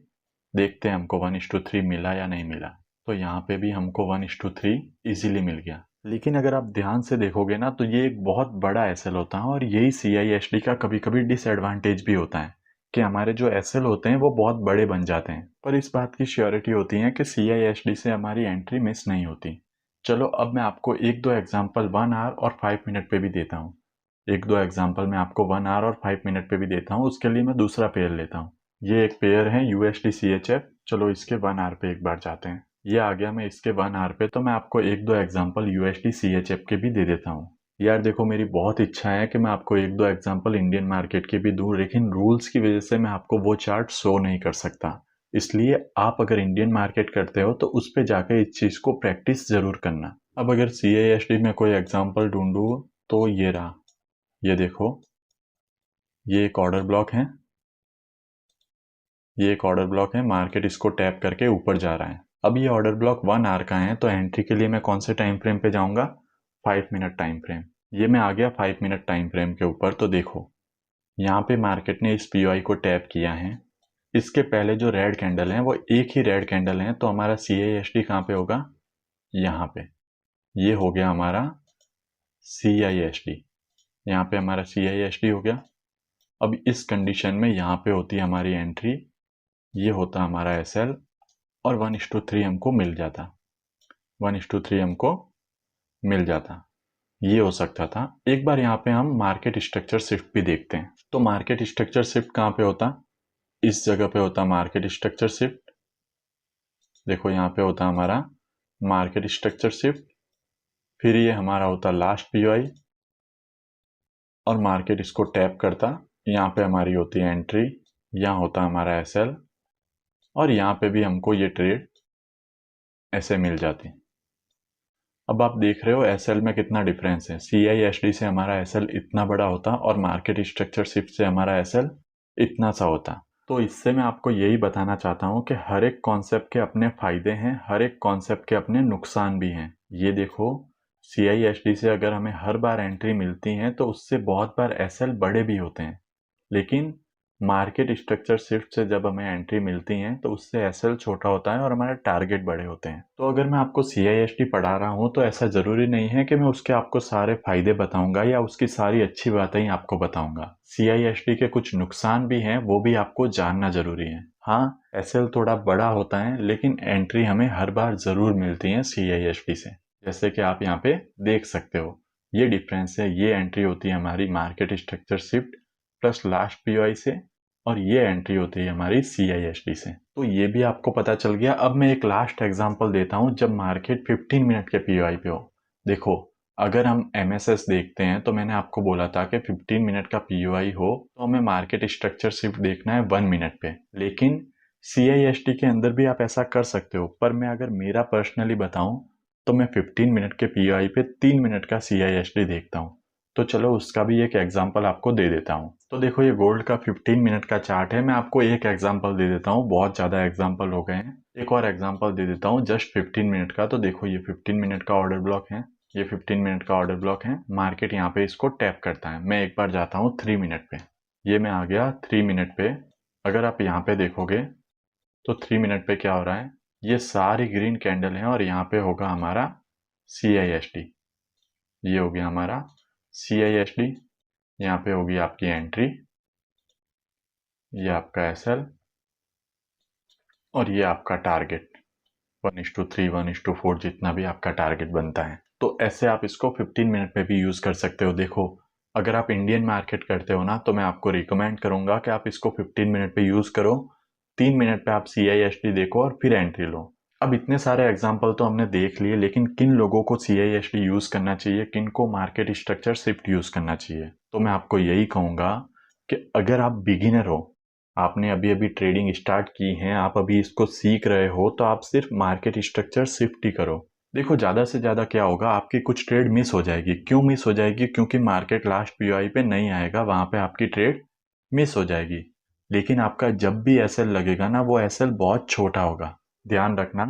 देखते हैं हमको 1:3 मिला या नहीं मिला। तो यहाँ पे भी हमको 1:3 इजीली मिल गया। लेकिन अगर आप ध्यान से देखोगे ना तो ये एक बहुत बड़ा SL होता है, और यही CISD का कभी कभी डिसएडवांटेज भी होता है कि हमारे जो SL होते हैं वो बहुत बड़े बन जाते हैं। पर इस बात की श्योरिटी होती है कि CISD से हमारी एंट्री मिस नहीं होती। चलो अब मैं आपको एक दो एग्जाम्पल 1 आवर और 5 मिनट पे भी देता हूँ। एक दो एग्जाम्पल मैं आपको 1 आवर और 5 मिनट पे भी देता हूँ। उसके लिए मैं दूसरा पेयर लेता हूँ। ये एक पेयर है USD CHF। चलो इसके 1 आवर पे एक बार जाते हैं। ये आ गया मैं इसके 1 आवर पे। तो मैं आपको एक दो एग्जाम्पल USD CHF के भी दे देता हूँ। यार देखो मेरी बहुत इच्छा है कि मैं आपको एक दो एग्जाम्पल इंडियन मार्केट के भी दूं, लेकिन रूल्स की वजह से मैं आपको वो चार्ट शो नहीं कर सकता। इसलिए आप अगर इंडियन मार्केट करते हो तो उस पे जाकर इस चीज़ को प्रैक्टिस ज़रूर करना। अब अगर CISD में कोई एग्जाम्पल ढूंढूं तो ये रहा। ये देखो, ये एक ऑर्डर ब्लॉक है। ये एक ऑर्डर ब्लॉक है, मार्केट इसको टैप करके ऊपर जा रहा है। अब ये ऑर्डर ब्लॉक 1 आवर का है, तो एंट्री के लिए मैं कौन से टाइम फ्रेम पे जाऊंगा? 5 मिनट टाइम फ्रेम। ये मैं आ गया 5 मिनट टाइम फ्रेम के ऊपर। तो देखो यहाँ पे मार्केट ने इस POI को टैप किया है। इसके पहले जो रेड कैंडल है वो एक ही रेड कैंडल है, तो हमारा CISD कहाँ पे होगा? यहाँ पे। ये हो गया हमारा CISD। यहाँ पे हमारा CISD हो गया। अब इस कंडीशन में यहाँ पे होती है हमारी एंट्री, ये होता हमारा SL, और 1:3 हमको मिल जाता। 1:3 हमको मिल जाता। ये हो सकता था। एक बार यहाँ पे हम मार्केट स्ट्रक्चर शिफ्ट भी देखते हैं। तो मार्केट स्ट्रक्चर शिफ्ट कहाँ पे होता? इस जगह पे होता मार्केट स्ट्रक्चर शिफ्ट। देखो यहाँ पे होता हमारा मार्केट स्ट्रक्चर शिफ्ट। फिर ये हमारा होता लास्ट POI, और मार्केट इसको टैप करता। यहाँ पे हमारी होती है एंट्री, यहाँ होता हमारा SL, और यहाँ पे भी हमको ये ट्रेड ऐसे मिल जाती। अब आप देख रहे हो SL में कितना डिफरेंस है। CISD से हमारा SL इतना बड़ा होता और मार्केट स्ट्रक्चर शिफ्ट से हमारा SL इतना सा होता। तो इससे मैं आपको यही बताना चाहता हूँ कि हर एक कॉन्सेप्ट के अपने फायदे हैं, हर एक कॉन्सेप्ट के अपने नुकसान भी हैं। ये देखो CISD से अगर हमें हर बार एंट्री मिलती है तो उससे बहुत बार SL बड़े भी होते हैं, लेकिन मार्केट स्ट्रक्चर शिफ्ट से जब हमें एंट्री मिलती है तो उससे SL छोटा होता है और हमारे टारगेट बड़े होते हैं। तो अगर मैं आपको CISD पढ़ा रहा हूँ तो ऐसा ज़रूरी नहीं है कि मैं उसके आपको सारे फायदे बताऊंगा या उसकी सारी अच्छी बातें ही आपको बताऊंगा। CISD के कुछ नुकसान भी हैं, वो भी आपको जानना ज़रूरी है। हाँ, SL थोड़ा बड़ा होता है, लेकिन एंट्री हमें हर बार ज़रूर मिलती है CISD से, जैसे कि आप यहाँ पे देख सकते हो। ये डिफरेंस है, ये एंट्री होती है हमारी market structure shift plus last POI से, और ये एंट्री होती है हमारी CISD से। तो ये भी आपको पता चल गया। अब मैं एक लास्ट एग्जांपल देता हूँ जब मार्केट 15 मिनट के POI पे हो। देखो अगर हम MSS देखते हैं तो मैंने आपको बोला था कि 15 मिनट का POI हो तो हमें मार्केट स्ट्रक्चर शिफ्ट देखना है 1 मिनट पे, लेकिन CISD के अंदर भी आप ऐसा कर सकते हो। पर मैं अगर मेरा पर्सनली बताऊं तो मैं 15 मिनट के POI पे 3 मिनट का CISD देखता हूँ। तो चलो उसका भी एक एग्जांपल आपको दे देता हूँ। तो देखो ये गोल्ड का 15 मिनट का चार्ट है। मैं आपको एक एग्जांपल दे देता हूँ, बहुत ज़्यादा एग्जांपल हो गए हैं। एक और एग्जांपल दे देता हूँ जस्ट 15 मिनट का। तो देखो ये 15 मिनट का ऑर्डर ब्लॉक है, ये 15 मिनट का ऑर्डर ब्लॉक है। मार्केट यहाँ पे इसको टैप करता है। मैं एक बार जाता हूँ 3 मिनट पे। ये मैं आ गया 3 मिनट पे। अगर आप यहाँ पे देखोगे तो 3 मिनट पे क्या हो रहा है, ये सारी ग्रीन कैंडल है और यहाँ पे होगा हमारा CISD। ये हो गया हमारा CISD। यहाँ पे होगी आपकी एंट्री, ये आपका SL, और ये आपका टारगेट 1:3 1:4 जितना भी आपका टारगेट बनता है। तो ऐसे आप इसको 15 मिनट में भी यूज़ कर सकते हो। देखो अगर आप इंडियन मार्केट करते हो ना तो मैं आपको रिकमेंड करूंगा कि आप इसको 15 मिनट पे यूज़ करो। 3 मिनट पे आप CISD देखो और फिर एंट्री लो। अब इतने सारे एग्जाम्पल तो हमने देख लिए, लेकिन किन लोगों को CISD यूज करना चाहिए, किन को मार्केट स्ट्रक्चर शिफ्ट यूज करना चाहिए, तो मैं आपको यही कहूंगा कि अगर आप बिगिनर हो, आपने अभी अभी ट्रेडिंग स्टार्ट की है, आप अभी इसको सीख रहे हो, तो आप सिर्फ मार्केट स्ट्रक्चर शिफ्ट ही करो। देखो ज्यादा से ज्यादा क्या होगा, आपकी कुछ ट्रेड मिस हो जाएगी। क्यों मिस हो जाएगी? क्योंकि मार्केट लास्ट POI पे नहीं आएगा, वहां पे आपकी ट्रेड मिस हो जाएगी। लेकिन आपका जब भी एसएल लगेगा ना, वो एसएल बहुत छोटा होगा। ध्यान रखना,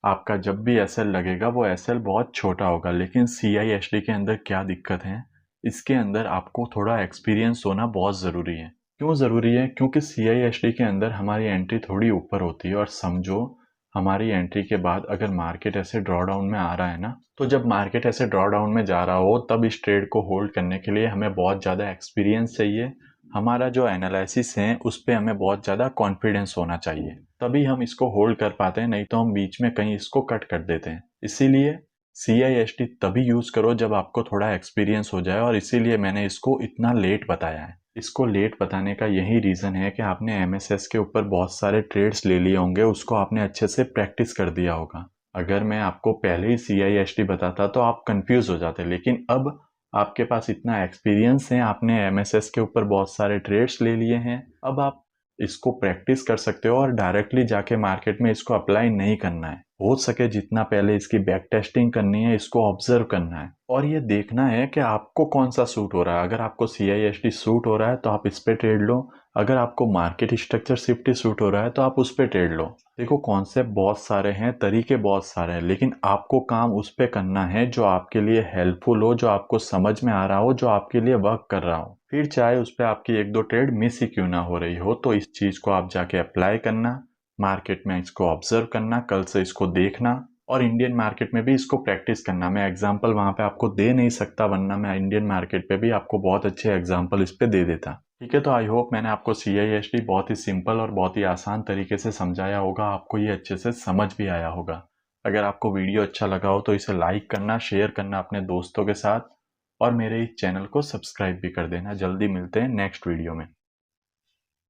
आपका जब भी एसएल लगेगा वो एसएल बहुत छोटा होगा। लेकिन CISD के अंदर क्या दिक्कत है, इसके अंदर आपको थोड़ा एक्सपीरियंस होना बहुत ज़रूरी है। क्यों ज़रूरी है? क्योंकि CISD के अंदर हमारी एंट्री थोड़ी ऊपर होती है, और समझो हमारी एंट्री के बाद अगर मार्केट ऐसे ड्रॉ डाउन में आ रहा है ना, तो जब मार्केट ऐसे ड्रॉ डाउन में जा रहा हो, तब इस ट्रेड को होल्ड करने के लिए हमें बहुत ज़्यादा एक्सपीरियंस चाहिए। हमारा जो एनालिसिस है उस पे हमें बहुत ज़्यादा कॉन्फिडेंस होना चाहिए, तभी हम इसको होल्ड कर पाते हैं, नहीं तो हम बीच में कहीं इसको कट कर देते हैं। इसीलिए CISD तभी यूज़ करो जब आपको थोड़ा एक्सपीरियंस हो जाए, और इसीलिए मैंने इसको इतना लेट बताया है। इसको लेट बताने का यही रीज़न है कि आपने MSS के ऊपर बहुत सारे ट्रेड्स ले लिए होंगे, उसको आपने अच्छे से प्रैक्टिस कर दिया होगा। अगर मैं आपको पहले ही CISD बताता तो आप कंफ्यूज हो जाते, लेकिन अब आपके पास इतना एक्सपीरियंस है, आपने MSS के ऊपर बहुत सारे ट्रेड्स ले लिए हैं, अब आप इसको प्रैक्टिस कर सकते हो, और डायरेक्टली जाके मार्केट में इसको अप्लाई नहीं करना है। हो सके जितना पहले इसकी बैक टेस्टिंग करनी है, इसको ऑब्जर्व करना है, और ये देखना है कि आपको कौन सा सूट हो रहा है। अगर आपको CISD सूट हो रहा है तो आप इस पे ट्रेड लो, अगर आपको मार्केट स्ट्रक्चर शिफ्ट सूट हो रहा है तो आप उस पे ट्रेड लो। देखो कॉन्सेप्ट बहुत सारे हैं, तरीके बहुत सारे हैं, लेकिन आपको काम उस पे करना है जो आपके लिए हेल्पफुल हो, जो आपको समझ में आ रहा हो, जो आपके लिए वर्क कर रहा हो। फिर चाहे उस पर आपकी एक दो ट्रेड मिस ही क्यों ना हो रही हो, तो इस चीज़ को आप जाके अप्लाई करना, मार्केट में इसको ऑब्जर्व करना, कल से इसको देखना, और इंडियन मार्केट में भी इसको प्रैक्टिस करना। मैं एग्जांपल वहां पे आपको दे नहीं सकता, वरना मैं इंडियन मार्केट पे भी आपको बहुत अच्छे एग्जांपल इस पे दे देता। ठीक है, तो आई होप मैंने आपको CISD बहुत ही सिंपल और बहुत ही आसान तरीके से समझाया होगा, आपको ये अच्छे से समझ भी आया होगा। अगर आपको वीडियो अच्छा लगा हो तो इसे लाइक करना, शेयर करना अपने दोस्तों के साथ, और मेरे इस चैनल को सब्सक्राइब भी कर देना। जल्दी मिलते हैं नेक्स्ट वीडियो में।